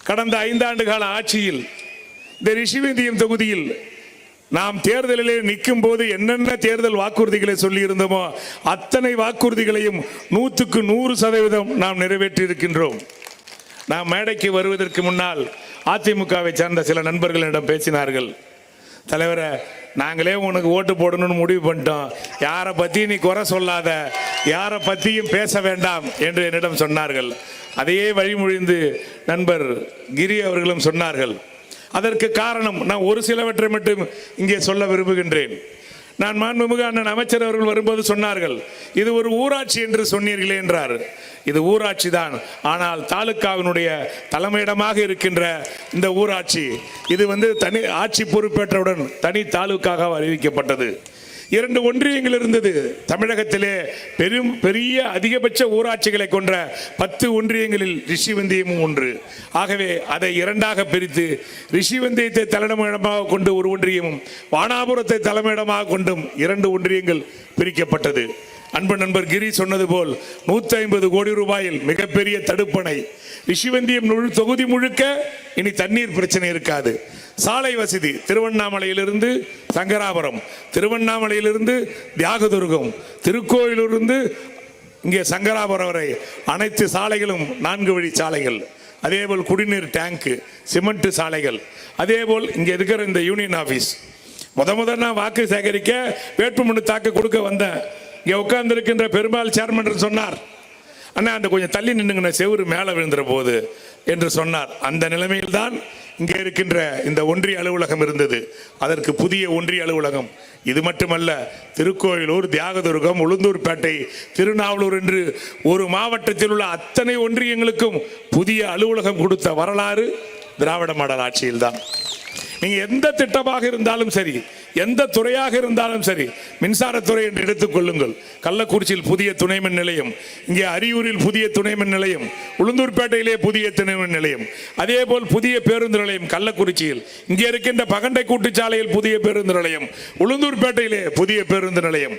கடந்த 5 ஆண்டு கால ஆட்சியில் இந்த ரிஷிவந்தியம் தொகுதியில் நாம் தேர்தலிலே நிற்கும் போது என்னென்ன தேர்தல் வாக்குறுதிகளை சொல்லி இருந்தோமோ அத்தனை வாக்குறுதிகளையும் 100க்கு 100% நாம் நிறைவேற்றி இருக்கின்றோம். நாம் மேடைக்கு வருவதற்கு முன்னால் அதிமுகவை சேர்ந்த சில நண்பர்களிடம் பேசினார்கள். தலைவரை, நாங்களே உனக்கு ஓட்டு போடணும்னு முடிவு பண்ணிட்டோம், யாரை பற்றியும் நீ குறை சொல்லாத, யாரை பற்றியும் பேச வேண்டாம் என்று என்னிடம் சொன்னார்கள். அதையே வழிமொழிந்து நண்பர் கிரி அவர்களும் சொன்னார்கள். அதற்கு காரணம் நான் ஒரு சிலவற்றை மட்டும் இங்கே சொல்ல விரும்புகின்றேன். நான் மாண்புமிகு அண்ணன் அமைச்சர் அவர்கள் வரும்போது சொன்னார்கள், இது ஒரு ஊராட்சி என்று சொன்னீர்களே என்றார். இது ஊராட்சி தான், ஆனால் தாலுகாவினுடைய தலைமையிடமாக இருக்கின்ற இந்த ஊராட்சி இது தனி ஆட்சி பொறுப்பேற்றவுடன் தனி தாலுகாக அறிவிக்கப்பட்டது. 2 ஒன்றியங்கள் இருந்தது தமிழகத்திலே. பெரிய அதிகபட்ச ஊராட்சிகளை கொண்ட 10 ஒன்றியங்களில் ரிஷிவந்தியமும் ஒன்று. ஆகவே அதை 2ஆக பிரித்து ரிஷிவந்தியத்தை தலைமையிடமாக கொண்டு ஒரு ஒன்றியமும் வானாபுரத்தை தலைமையிடமாக கொண்டும் 2 ஒன்றியங்கள் பிரிக்கப்பட்டது. அன்பு நண்பர் கிரி சொன்னது போல் 150 கோடி ரூபாயில் மிகப்பெரிய தடுப்பணை. ரிஷிவந்தியம் தொகுதி முழுக்க இனி தண்ணீர் பிரச்சனை இருக்காது. சாலை வசதி திருவண்ணாமலையிலிருந்து சங்கராபுரம், திருவண்ணாமலையிலிருந்து தியாகதுர்கம், திருக்கோயிலிருந்து இங்கே சங்கராபுரம் வரை அனைத்து சாலைகளும் 4 வழி சாலைகள். அதேபோல் குடிநீர் டேங்கு, சிமெண்ட் சாலைகள். அதேபோல் இங்கே இருக்கிற இந்த யூனியன் ஆஃபீஸ் முதல் நான் வாக்கு சேகரிக்க வேட்புமனு தாக்க கொடுக்க வந்தேன். இங்கே உட்கார்ந்திருக்கின்ற பெரும்பால் சேர்மன் சொன்னார், அண்ணா அந்த கொஞ்சம் தள்ளி நின்னுங்க, செவுறு மேலே விழுந்துற போது என்று சொன்னார். அந்த நிலைமையில் தான் இங்கே இருக்கின்ற இந்த ஒன்றிய அலுவலகம் இருந்தது. அதற்கு புதிய ஒன்றிய அலுவலகம். இது மட்டுமல்ல, திருக்கோயிலூர், தியாகதுர்கம், உளுந்தூர்பேட்டை, திருநாவலூர் என்று ஒரு மாவட்டத்தில் உள்ள அத்தனை ஒன்றியங்களுக்கும் புதிய அலுவலகம் கொடுத்த வரலாறு திராவிட மாடல் ஆட்சியில் தான். நீங்க எந்த திட்டமாக இருந்தாலும் சரி, எந்த துறையாக இருந்தாலும் சரி, மின்சாரத்துறை என்று எடுத்துக்கொள்ளுங்கள். கள்ளக்குறிச்சியில் புதிய துணைமின் நிலையம், இங்கே அரியூரில் புதிய துணைமின் நிலையம், உளுந்தூர்பேட்டையிலே புதிய துணைமின் நிலையம், அதே போல் புதிய பேருந்து நிலையம் கள்ளக்குறிச்சியில், இங்கே இருக்கின்ற பகண்டை கூட்டுச்சாலையில் புதிய பேருந்து நிலையம், உளுந்தூர்பேட்டையிலே புதிய பேருந்து நிலையம்.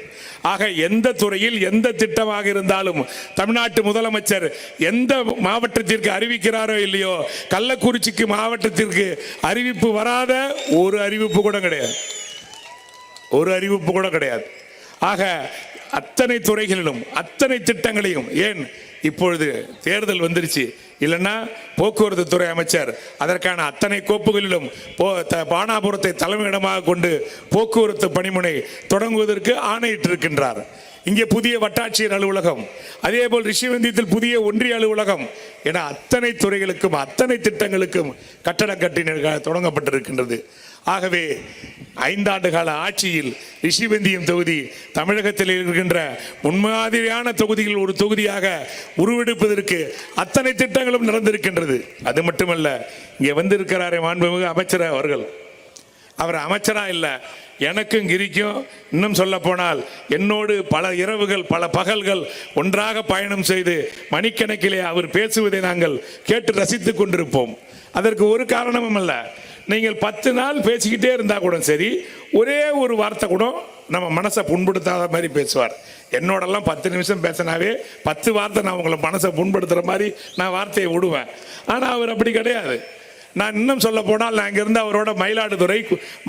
ஆக எந்த துறையில் எந்த திட்டமாக இருந்தாலும் தமிழ்நாட்டு முதலமைச்சர் எந்த மாவட்டத்திற்கு அறிவிக்கிறாரோ இல்லையோ, கள்ளக்குறிச்சிக்கு மாவட்டத்திற்கு அறிவிப்பு வராத ஒரு அறிவிப்பு கூட கிடையாது, ஒரு அறிவிப்பு கூட கிடையாது. ஆக அத்தனை துறைகளிலும் அத்தனை திட்டங்களையும், ஏன் இப்பொழுது தேர்தல் வந்துருச்சு, இல்லைன்னா போக்குவரத்து துறை அமைச்சர் அதற்கான அத்தனை கோப்புகளிலும் பானாபுரத்தை தலைமையிடமாக கொண்டு போக்குவரத்து பணிமுனை தொடங்குவதற்கு ஆணையிட்டிருக்கின்றார். இங்கே புதிய வட்டாட்சியர் அலுவலகம், அதே போல் ரிஷிவந்தியத்தில் புதிய ஒன்றிய அலுவலகம் என அத்தனை துறைகளுக்கும் அத்தனை திட்டங்களுக்கும் கட்டடம் கட்டி தொடங்கப்பட்டிருக்கின்றது. ஆகவே 5 ஆண்டு கால ஆட்சியில் ரிஷிவந்தியம் தொகுதி தமிழகத்தில் இருக்கின்ற முன்மாதிரியான தொகுதியில் ஒரு தொகுதியாக உருவெடுப்பதற்கு அத்தனை திட்டங்களும் நடந்திருக்கின்றது. அது மட்டுமல்ல, இங்கே வந்திருக்கிறாரே மாண்புமிகு அமைச்சர் அவர்கள், அவர் அமைச்சரா இல்லை, எனக்கும் கிரிக்கும் இன்னும் சொல்ல போனால் என்னோடு பல இரவுகள் பல பகல்கள் ஒன்றாக பயணம் செய்து மணிக்கணக்கிலே அவர் பேசுவதை நாங்கள் கேட்டு ரசித்துக் கொண்டிருப்போம். அதற்கு ஒரு காரணமும் அல்ல, நீங்கள் 10 நாள் பேசிக்கிட்டே இருந்தா கூட சரி, ஒரே ஒரு வார்த்தை கூட நம்ம மனசை புண்படுத்தாத மாதிரி பேசுவார். என்னோடெல்லாம் 10 நிமிஷம் பேசினாவே 10 வார்த்தை நான் உங்களை மனசை புண்படுத்துகிற மாதிரி நான் வார்த்தையை விடுவேன். ஆனால் அவர் அப்படி கிடையாது. நான் இன்னும் சொல்ல போனால், நான் இங்கிருந்து அவரோட மயிலாடுதுறை,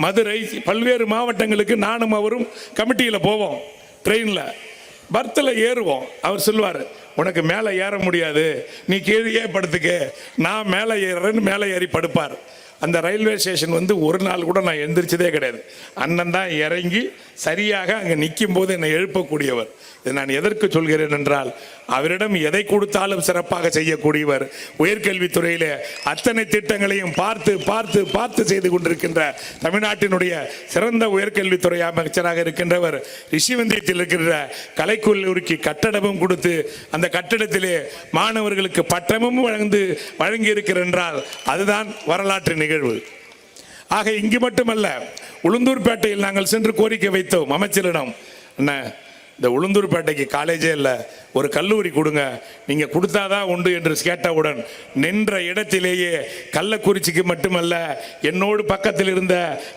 மதுரை, பல்வேறு மாவட்டங்களுக்கு நானும் அவரும் கமிட்டியில் போவோம். ட்ரெயினில் பர்த்தில் ஏறுவோம். அவர் சொல்லுவார், உனக்கு மேலே ஏற முடியாது, நீ கீழே படுத்துக்க, நான் மேலே ஏறுறேன்னு மேலே ஏறி படுப்பார். அந்த ரயில்வே ஸ்டேஷன் ஒரு நாள் கூட நான் எழுந்திரிச்சதே கிடையாது. அண்ணன் தான் இறங்கி சரியாக அங்கே நிற்கும் போது என்னை எழுப்பக்கூடியவர். இது நான் எதற்கு சொல்கிறேன் என்றால், அவரிடம் எதை கொடுத்தாலும் சிறப்பாக செய்யக்கூடியவர். உயர்கல்வித்துறையிலே அத்தனை திட்டங்களையும் பார்த்து பார்த்து பார்த்து செய்து கொண்டிருக்கின்ற தமிழ்நாட்டினுடைய சிறந்த உயர்கல்வித்துறை அமைச்சராக இருக்கின்றவர். ரிஷிவந்தியத்தில் இருக்கின்ற கலைக்கல்லூரிக்கு கட்டடமும் கொடுத்து அந்த கட்டடத்திலே மாணவர்களுக்கு பட்டமும் வழங்கி இருக்கிறார் என்றால் அதுதான் வரலாற்று நிகழ்வு. ஆக இங்கு மட்டுமல்ல, உளுந்தூர்பேட்டையில் நாங்கள் சென்று கோரிக்கை வைத்தோம் அமைச்சரிடம், என்ன இந்த உளுந்தூர்பேட்டைக்கு காலேஜே இல்லை, ஒரு கல்லூரி கொடுங்க, நீங்கள் கொடுத்தாதான் உண்டு என்று கேட்டவுடன் நின்ற இடத்திலேயே கள்ளக்குறிச்சிக்கு மட்டுமல்ல, என்னோடு பக்கத்தில் இருந்த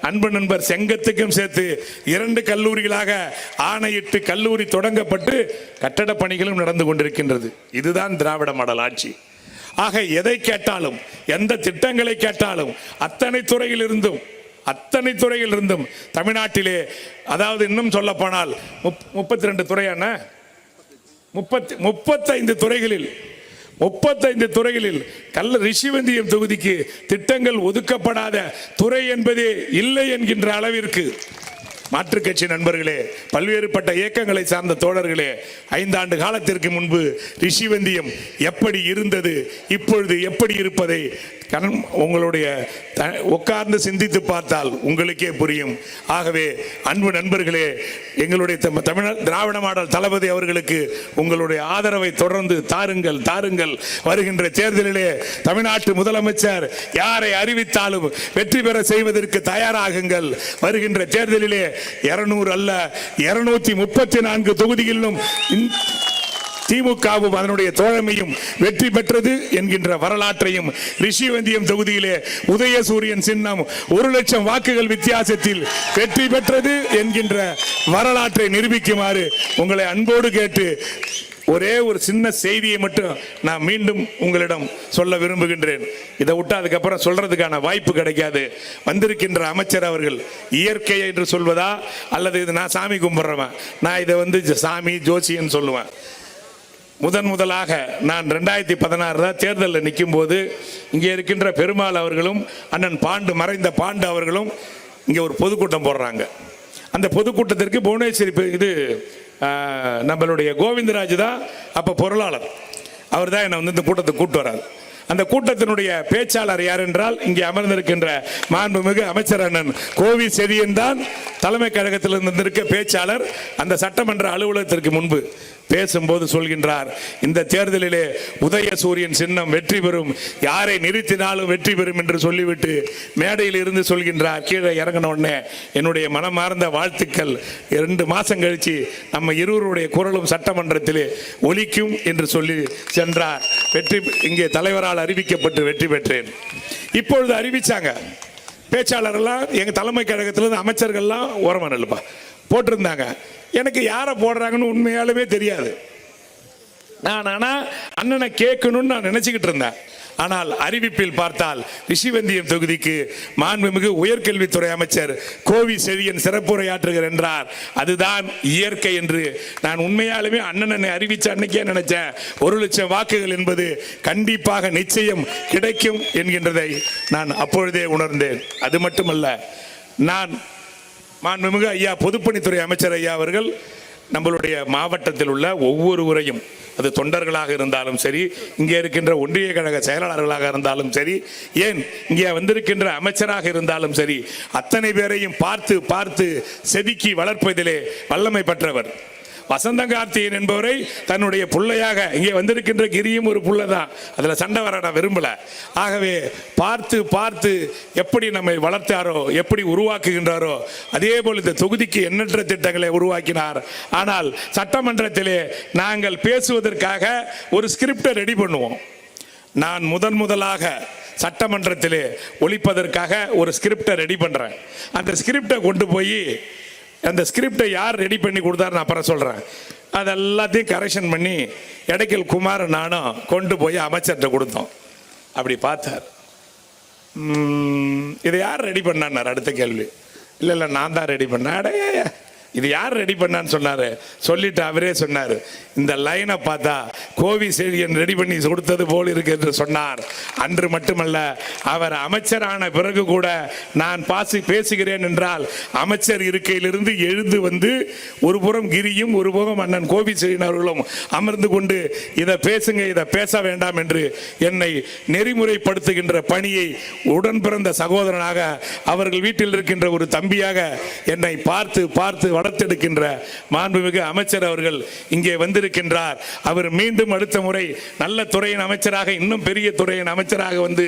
அன்பு நண்பர் செங்கத்துக்கும் சேர்த்து 2 கல்லூரிகளாக ஆணையிட்டு கல்லூரி தொடங்கப்பட்டு கட்டட பணிகளும் நடந்து கொண்டிருக்கின்றது. இதுதான் திராவிட மாடல் ஆட்சி. ஆக எதை கேட்டாலும், எந்த திட்டங்களை கேட்டாலும் அத்தனை துறையில் இருந்தும் தமிழ்நாட்டிலே, அதாவது இன்னும் சொல்ல போனால் 32 துறையான 35 துறைகளில் ரிஷிவந்தியம் தொகுதிக்கு திட்டங்கள் ஒதுக்கப்படாத துறை என்பதே இல்லை என்கின்ற அளவிற்கு மாற்றுக் கட்சி நண்பர்களே, பல்வேறுபட்ட இயக்கங்களை சார்ந்த தோழர்களே, 5 ஆண்டு காலத்திற்கு முன்பு ரிஷிவந்தியம் எப்படி இருந்தது, இப்பொழுது எப்படி இருப்பதை உங்களுடைய உட்கார்ந்து சிந்தித்து பார்த்தால் உங்களுக்கே புரியும். ஆகவே அன்பு நண்பர்களே, எங்களுடைய தமிழ் திராவிட மாடல் தளபதி அவர்களுக்கு உங்களுடைய ஆதரவை தொடர்ந்து தாருங்கள். வருகின்ற தேர்தலிலே தமிழ்நாட்டு முதலமைச்சர் யாரை அறிவித்தாலும் வெற்றி பெற செய்வதற்கு தயாராகுங்கள். வருகின்ற தேர்தலிலே 200 அல்ல 234 தொகுதிகளிலும் திமுகவும் அதனுடைய தோழமையும் வெற்றி பெற்றது என்கின்ற வரலாற்றையும், ரிஷிவந்தியம் தொகுதியிலே உதயசூரியன் சின்னம் 1,00,000 வாக்குகள் வித்தியாசத்தில் வெற்றி பெற்றது என்கின்ற வரலாற்றை நிரூபிக்குமாறு உங்களை அன்போடு கேட்டு ஒரே ஒரு சின்ன செய்தியை மட்டும் நான் மீண்டும் உங்களிடம் சொல்ல விரும்புகின்றேன். இதை விட்டு அதுக்கப்புறம் சொல்றதுக்கான வாய்ப்பு கிடைக்காது. வந்திருக்கின்ற அமைச்சர் அவர்கள் இயற்கை என்று சொல்வதா, அல்லது இது நான் சாமி கும்பிட்றவன், நான் இதை சாமி ஜோசியன்னு சொல்லுவேன். முதலாக நான் 2016 தேர்தலில் நிற்கும் போது இங்கே இருக்கின்ற பெருமாள் அவர்களும் அண்ணன் மறைந்த பாண்டு அவர்களும் இங்கே ஒரு பொதுக்கூட்டம் போடுறாங்க. அந்த பொதுக்கூட்டத்திற்கு புவனேஸ்வரி நம்மளுடைய கோவிந்தராஜ் தான் அப்போ பொருளாளர். அவர் தான் என்னை இந்த கூட்டத்துக்கு கூட்டு வரார். அந்த கூட்டத்தினுடைய பேச்சாளர் யார் என்றால், இங்கே அமர்ந்திருக்கின்ற மாண்புமிகு அமைச்சர் அண்ணன் கோவி செழியன் தான் தலைமை கழகத்தில் இருந்திருக்க பேச்சாளர். அந்த சட்டமன்ற அலுவலகத்திற்கு முன்பு பேசும்போது சொல்கின்றார், இந்த தேர்தலிலே உதயசூரியன் சின்னம் வெற்றி பெறும், யாரை நிறுத்தினாலும் வெற்றி பெறும் என்று சொல்லிவிட்டு மேடையில் இருந்து சொல்கின்றார், கீழே இறங்கின உடனே என்னுடைய மனமார்ந்த வாழ்த்துக்கள், 2 மாசம் கழிச்சு நம்ம இருவருடைய குரலும் சட்டமன்றத்திலே ஒலிக்கும் என்று சொல்லி சென்றார். வெற்றி இங்கே தலைவரால் அறிவிக்கப்பட்டு வெற்றி பெற்றேன். இப்பொழுது அறிவிச்சாங்க பேச்சாளரெல்லாம், எங்க தலைமை கழகத்திலிருந்து அமைச்சர்கள்லாம் ஓரமா நில்லுப்பா போட்டிருந்தாங்க. எனக்கு யாரை போடுறாங்கன்னு உண்மையாலுமே தெரியாது. ஆனா அண்ணனை கேட்கணும்னு நான் நினைச்சுக்கிட்டு இருந்தேன். ஆனால் அறிவிப்பில் பார்த்தால் ரிஷிவந்தியம் தொகுதிக்கு மாண்புமிகு உயர்கல்வித்துறை அமைச்சர் கோவி செழியன் சிறப்புரையாற்றுகிறார் என்றார். அதுதான் இயற்கை என்று நான் உண்மையாலுமே அண்ணனை அறிவிச்ச அன்னைக்கே நினைச்சேன். 1,00,000 வாக்குகள் என்பது கண்டிப்பாக நிச்சயம் கிடைக்கும் என்கின்றதை நான் அப்பொழுதே உணர்ந்தேன். அது மட்டுமல்ல, நான் மாண்புமிகு ஐயா பொதுப்பணித்துறை அமைச்சர் ஐயா அவர்கள் நம்மளுடைய மாவட்டத்தில் உள்ள ஒவ்வொருவரையும், அது தொண்டர்களாக இருந்தாலும் சரி, இங்கே இருக்கின்ற ஒன்றிய கழக செயலாளர்களாக இருந்தாலும் சரி, ஏன் இங்கே வந்திருக்கின்ற அமைச்சராக இருந்தாலும் சரி, அத்தனை பேரையும் பார்த்து செதுக்கி வளர்ப்பதிலே வல்லமை பெற்றவர். வசந்த கார்த்தியன் என்பவரை தன்னுடைய பிள்ளையாக, இங்கே வந்திருக்கின்ற கிரியும் ஒரு புள்ள தான், அதில் சண்டை வர நான் விரும்பல. ஆகவே பார்த்து எப்படி நம்மை வளர்த்தாரோ, எப்படி உருவாக்குகின்றாரோ, அதே போல் இந்த தொகுதிக்கு எண்ணற்ற திட்டங்களை உருவாக்கினார். ஆனால் சட்டமன்றத்திலே நாங்கள் பேசுவதற்காக ஒரு ஸ்கிரிப்டை ரெடி பண்ணுவோம். நான் முதலாக சட்டமன்றத்திலே ஒலிப்பதற்காக ஒரு ஸ்கிரிப்டை ரெடி பண்றேன். அந்த ஸ்கிரிப்டை கொண்டு போய், அந்த ஸ்கிரிப்டை யார் ரெடி பண்ணி கொடுத்தாரு நான் அப்புறம் சொல்கிறேன், அது எல்லாத்தையும் கரெக்ஷன் பண்ணி எடைக்கல் குமார் நானும் கொண்டு போய் அமைச்சர்கிட்ட கொடுத்தோம். அப்படி பார்த்தார், இதை யார் ரெடி பண்ணார்? அடுத்த கேள்வி. இல்லை நான் தான் ரெடி பண்ணேன். அடைய இது யார் ரெடி பண்ணான்னு சொன்னாரு. சொல்லிட்டு அவரே சொன்னார், இந்த லைனை பார்த்தா கோவி செழியன் ரெடி பண்ணி கொடுத்தது போல் இருக்கு என்று சொன்னார். அன்று மட்டுமல்ல, அவர் அமைச்சரான பிறகு கூட நான் பேசுகிறேன் என்றால் அமைச்சர் இருக்கையிலிருந்து எழுந்து வந்து ஒரு புறம் கிரியும் ஒரு புறம் அண்ணன் கோவி செழியன் அவர்களும் அமர்ந்து கொண்டு இதை பேசுங்க, இதை பேச வேண்டாம் என்று என்னை நெறிமுறைப்படுத்துகின்ற பணியை உடன் பிறந்த சகோதரனாக, அவர்கள் வீட்டில் இருக்கின்ற ஒரு தம்பியாக என்னை பார்த்து வளர்த்தெடுக்கின்ற மாண்புமிகு அமைச்சர் அவர்கள் இங்கே வந்திருக்கின்றார். அவர் மீண்டும் அடுத்த முறை நல்ல துறையின் அமைச்சராக, இன்னும் பெரிய துறையின் அமைச்சராக வந்து